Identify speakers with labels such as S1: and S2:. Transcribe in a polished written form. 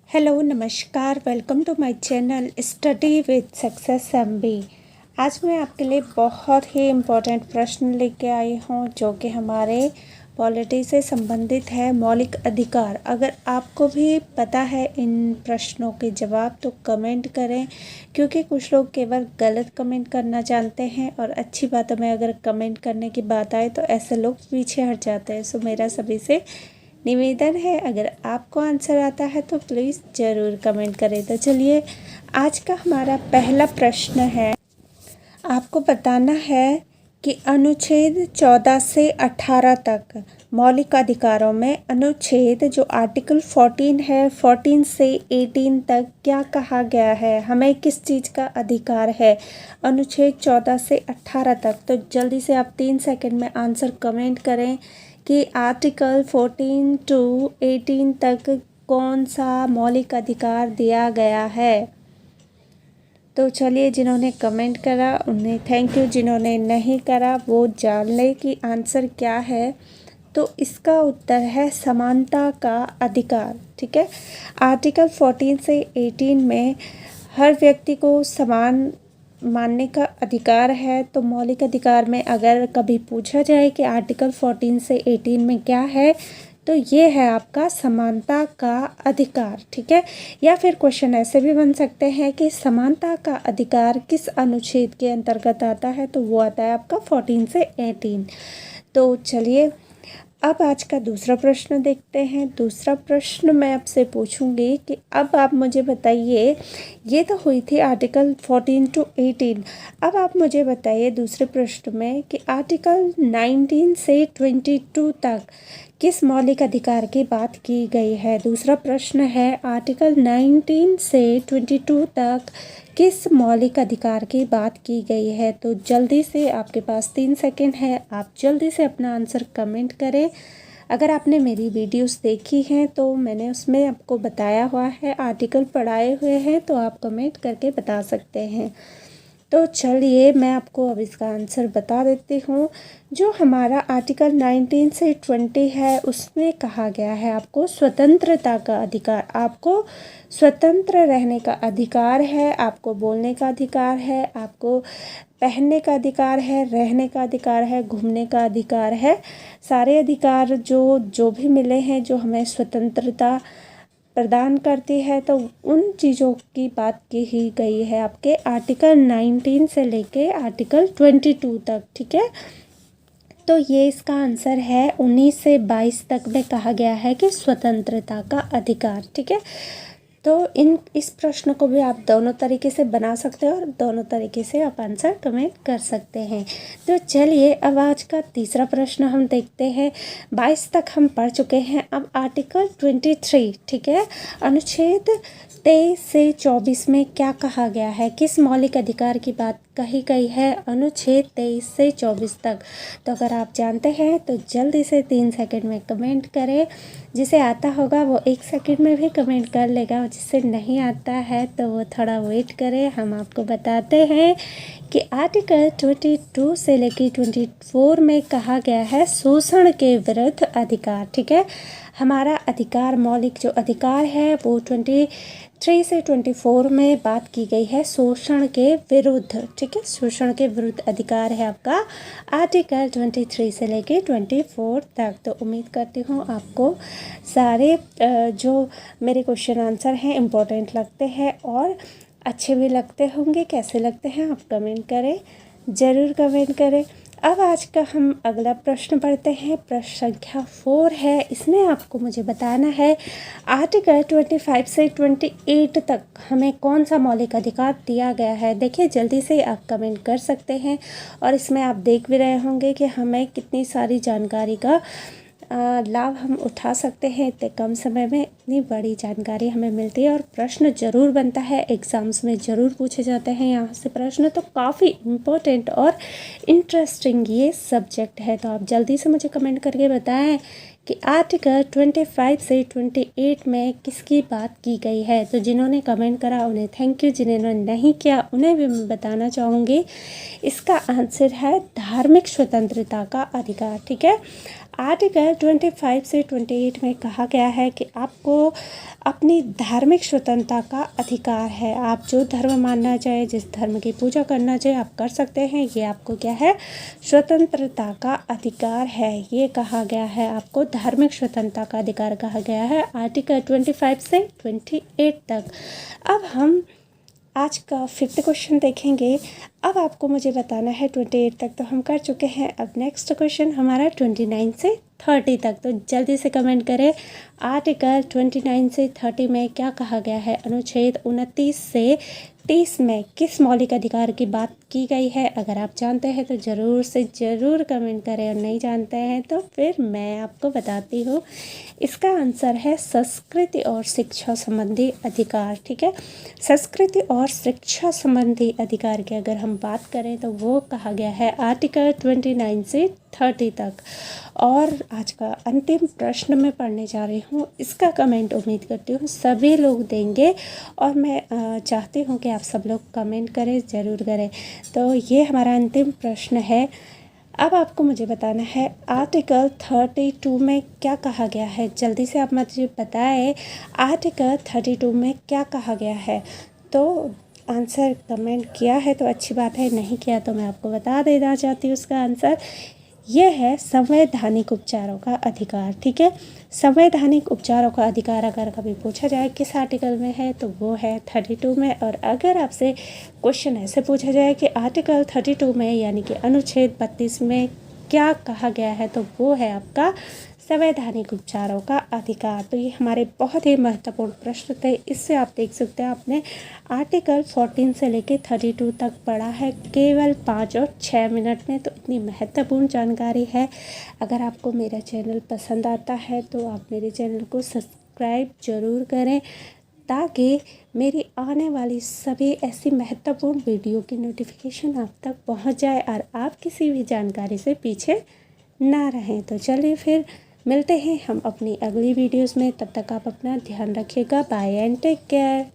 S1: Hello नमस्कार, welcome to my channel study with success MB. आज मैं आपके लिए बहुत ही इम्पोर्टेंट प्रश्न लेके आई हूँ जो कि हमारे पॉलिटी से संबंधित है, मौलिक अधिकार। अगर आपको भी पता है इन प्रश्नों के जवाब तो कमेंट करें, क्योंकि कुछ लोग केवल गलत कमेंट करना जानते हैं और अच्छी बातों में अगर कमेंट करने की बात आए तो ऐसे लोग पीछे हट जाते हैं। सो मेरा सभी से निवेदन है, अगर आपको आंसर आता है तो प्लीज़ ज़रूर कमेंट करें। तो चलिए, आज का हमारा पहला प्रश्न है। आपको बताना है कि अनुच्छेद 14 से 18 तक मौलिक अधिकारों में अनुच्छेद जो आर्टिकल 14 है, 14 से 18 तक क्या कहा गया है, हमें किस चीज़ का अधिकार है अनुच्छेद 14 से 18 तक। तो जल्दी से आप 3 सेकंड में आंसर कमेंट करें कि आर्टिकल 14 टू 18 तक कौन सा मौलिक अधिकार दिया गया है। तो चलिए, जिन्होंने कमेंट करा उन्हें थैंक यू, जिन्होंने नहीं करा वो जान ले कि आंसर क्या है। तो इसका उत्तर है समानता का अधिकार। ठीक है, आर्टिकल 14 से 18 में हर व्यक्ति को समान मानने का अधिकार है। तो मौलिक अधिकार में अगर कभी पूछा जाए कि आर्टिकल 14 से 18 में क्या है, तो ये है आपका समानता का अधिकार। ठीक है, या फिर क्वेश्चन ऐसे भी बन सकते हैं कि समानता का अधिकार किस अनुच्छेद के अंतर्गत आता है, तो वो आता है आपका 14 से 18। तो चलिए, अब आज का दूसरा प्रश्न देखते हैं। दूसरा प्रश्न मैं आपसे पूछूंगी कि अब आप मुझे बताइए, ये तो हुई थी आर्टिकल 14 टू 18। अब आप मुझे बताइए दूसरे प्रश्न में कि आर्टिकल 19 से 22 तक किस मौलिक अधिकार की बात की गई है। दूसरा प्रश्न है, आर्टिकल 19 से 22 तक किस मौलिक अधिकार की बात की गई है। तो जल्दी से, आपके पास 3 सेकंड है, आप जल्दी से अपना आंसर कमेंट करें। अगर आपने मेरी वीडियोस देखी हैं तो मैंने उसमें आपको बताया हुआ है, आर्टिकल पढ़ाए हुए हैं, तो आप कमेंट करके बता सकते हैं। तो चलिए, मैं आपको अब इसका आंसर बता देती हूँ। जो हमारा आर्टिकल 19 से 20 है उसमें कहा गया है आपको स्वतंत्रता का अधिकार। आपको स्वतंत्र रहने का अधिकार है, आपको बोलने का अधिकार है, आपको पहनने का अधिकार है, रहने का अधिकार है, घूमने का अधिकार है। सारे अधिकार जो भी मिले हैं, जो हमें स्वतंत्रता प्रदान करती है, तो उन चीज़ों की बात की ही गई है आपके आर्टिकल 19 से लेके आर्टिकल 22 तक। ठीक है, तो ये इसका आंसर है 19 से 22 तक में कहा गया है कि स्वतंत्रता का अधिकार। ठीक है, तो इस प्रश्न को भी आप दोनों तरीके से बना सकते हो और दोनों तरीके से आप आंसर कमेंट कर सकते हैं। तो चलिए, अब आज का तीसरा प्रश्न हम देखते हैं। 22 तक हम पढ़ चुके हैं, अब आर्टिकल 23। ठीक है, अनुच्छेद 23 से 24 में क्या कहा गया है, किस मौलिक अधिकार की बात कही गई है अनुच्छेद 23 से 24 तक। तो अगर आप जानते हैं तो जल्दी से 3 सेकंड में कमेंट करें। जिसे आता होगा वो 1 सेकंड में भी कमेंट कर लेगा, और जिसे नहीं आता है तो वो थोड़ा वेट करे। हम आपको बताते हैं कि आर्टिकल 22 से लेकर 24 में कहा गया है शोषण के विरुद्ध अधिकार। ठीक है, हमारा अधिकार, मौलिक जो अधिकार है वो 23 से 24 में बात की गई है शोषण के विरुद्ध। ठीक है, शोषण के विरुद्ध अधिकार है आपका आर्टिकल 23 से लेके 24 तक। तो उम्मीद करती हूँ आपको सारे जो मेरे क्वेश्चन आंसर हैं इम्पोर्टेंट लगते हैं और अच्छे भी लगते होंगे। कैसे लगते हैं आप कमेंट करें, ज़रूर कमेंट करें। अब आज का हम अगला प्रश्न पढ़ते हैं। प्रश्न संख्या 4 है, इसमें आपको मुझे बताना है आर्टिकल 25 से 28 तक हमें कौन सा मौलिक अधिकार दिया गया है। देखिए, जल्दी से आप कमेंट कर सकते हैं, और इसमें आप देख भी रहे होंगे कि हमें कितनी सारी जानकारी का लाभ हम उठा सकते हैं। इतने कम समय में इतनी बड़ी जानकारी हमें मिलती है, और प्रश्न ज़रूर बनता है, एग्ज़ाम्स में ज़रूर पूछे जाते हैं यहाँ से प्रश्न। तो काफ़ी इम्पोर्टेंट और इंटरेस्टिंग ये सब्जेक्ट है। तो आप जल्दी से मुझे कमेंट करके बताएं कि आर्टिकल 25 से 28 में किसकी बात की गई है। तो जिन्होंने कमेंट करा उन्हें थैंक यू, जिन्होंने नहीं किया उन्हें भी मैं बताना चाहूँगी इसका आंसर है धार्मिक स्वतंत्रता का अधिकार। ठीक है, आर्टिकल 25 से 28 में कहा गया है कि आपको अपनी धार्मिक स्वतंत्रता का अधिकार है। आप जो धर्म मानना चाहे, जिस धर्म की पूजा करना चाहे आप कर सकते हैं। ये आपको क्या है, स्वतंत्रता का अधिकार है। ये कहा गया है, आपको धार्मिक स्वतंत्रता का अधिकार कहा गया है आर्टिकल 25 से 28 तक। अब हम आज का 5th क्वेश्चन देखेंगे। अब आपको मुझे बताना है 28 तक तो हम कर चुके हैं। अब नेक्स्ट क्वेश्चन हमारा 29 से 30 तक, तो जल्दी से कमेंट करें। आर्टिकल 29 से 30 में क्या कहा गया है? अनुच्छेद 29 से 30 में किस मौलिक अधिकार की बात की गई है? अगर आप जानते हैं तो ज़रूर से ज़रूर कमेंट करें, और नहीं जानते हैं तो फिर मैं आपको बताती हूँ। इसका आंसर है संस्कृति और शिक्षा संबंधी अधिकार। ठीक है, संस्कृति और शिक्षा संबंधी अधिकार की अगर हम बात करें तो वो कहा गया है आर्टिकल 29 से 30 तक। और आज का अंतिम प्रश्न मैं पढ़ने जा रही हूँ, इसका कमेंट उम्मीद करती हूँ सभी लोग देंगे, और मैं चाहती हूँ कि आप सब लोग कमेंट करें, ज़रूर करें। तो ये हमारा अंतिम प्रश्न है। अब आपको मुझे बताना है आर्टिकल 32 में क्या कहा गया है। जल्दी से आप मुझे बताएं, आर्टिकल 32 में क्या कहा गया है। तो आंसर कमेंट किया है तो अच्छी बात है, नहीं किया तो मैं आपको बता देना चाहती हूँ उसका आंसर। यह है संवैधानिक उपचारों का अधिकार। ठीक है, संवैधानिक उपचारों का अधिकार अगर कभी पूछा जाए किस आर्टिकल में है तो वो है 32 में। और अगर आपसे क्वेश्चन ऐसे पूछा जाए कि आर्टिकल 32 में यानी कि अनुच्छेद 32 में क्या कहा गया है तो वो है आपका संवैधानिक उपचारों का अधिकार। तो ये हमारे बहुत ही महत्वपूर्ण प्रश्न थे। इससे आप देख सकते हैं आपने आर्टिकल 14 से लेकर 32 तक पढ़ा है केवल 5 और 6 मिनट में। तो इतनी महत्वपूर्ण जानकारी है। अगर आपको मेरा चैनल पसंद आता है तो आप मेरे चैनल को सब्सक्राइब ज़रूर करें, ताकि मेरी आने वाली सभी ऐसी महत्वपूर्ण वीडियो की नोटिफिकेशन आप तक पहुंच जाए और आप किसी भी जानकारी से पीछे ना रहें। तो चलिए फिर मिलते हैं हम अपनी अगली वीडियोस में। तब तक आप अपना ध्यान रखिएगा। Bye and take care.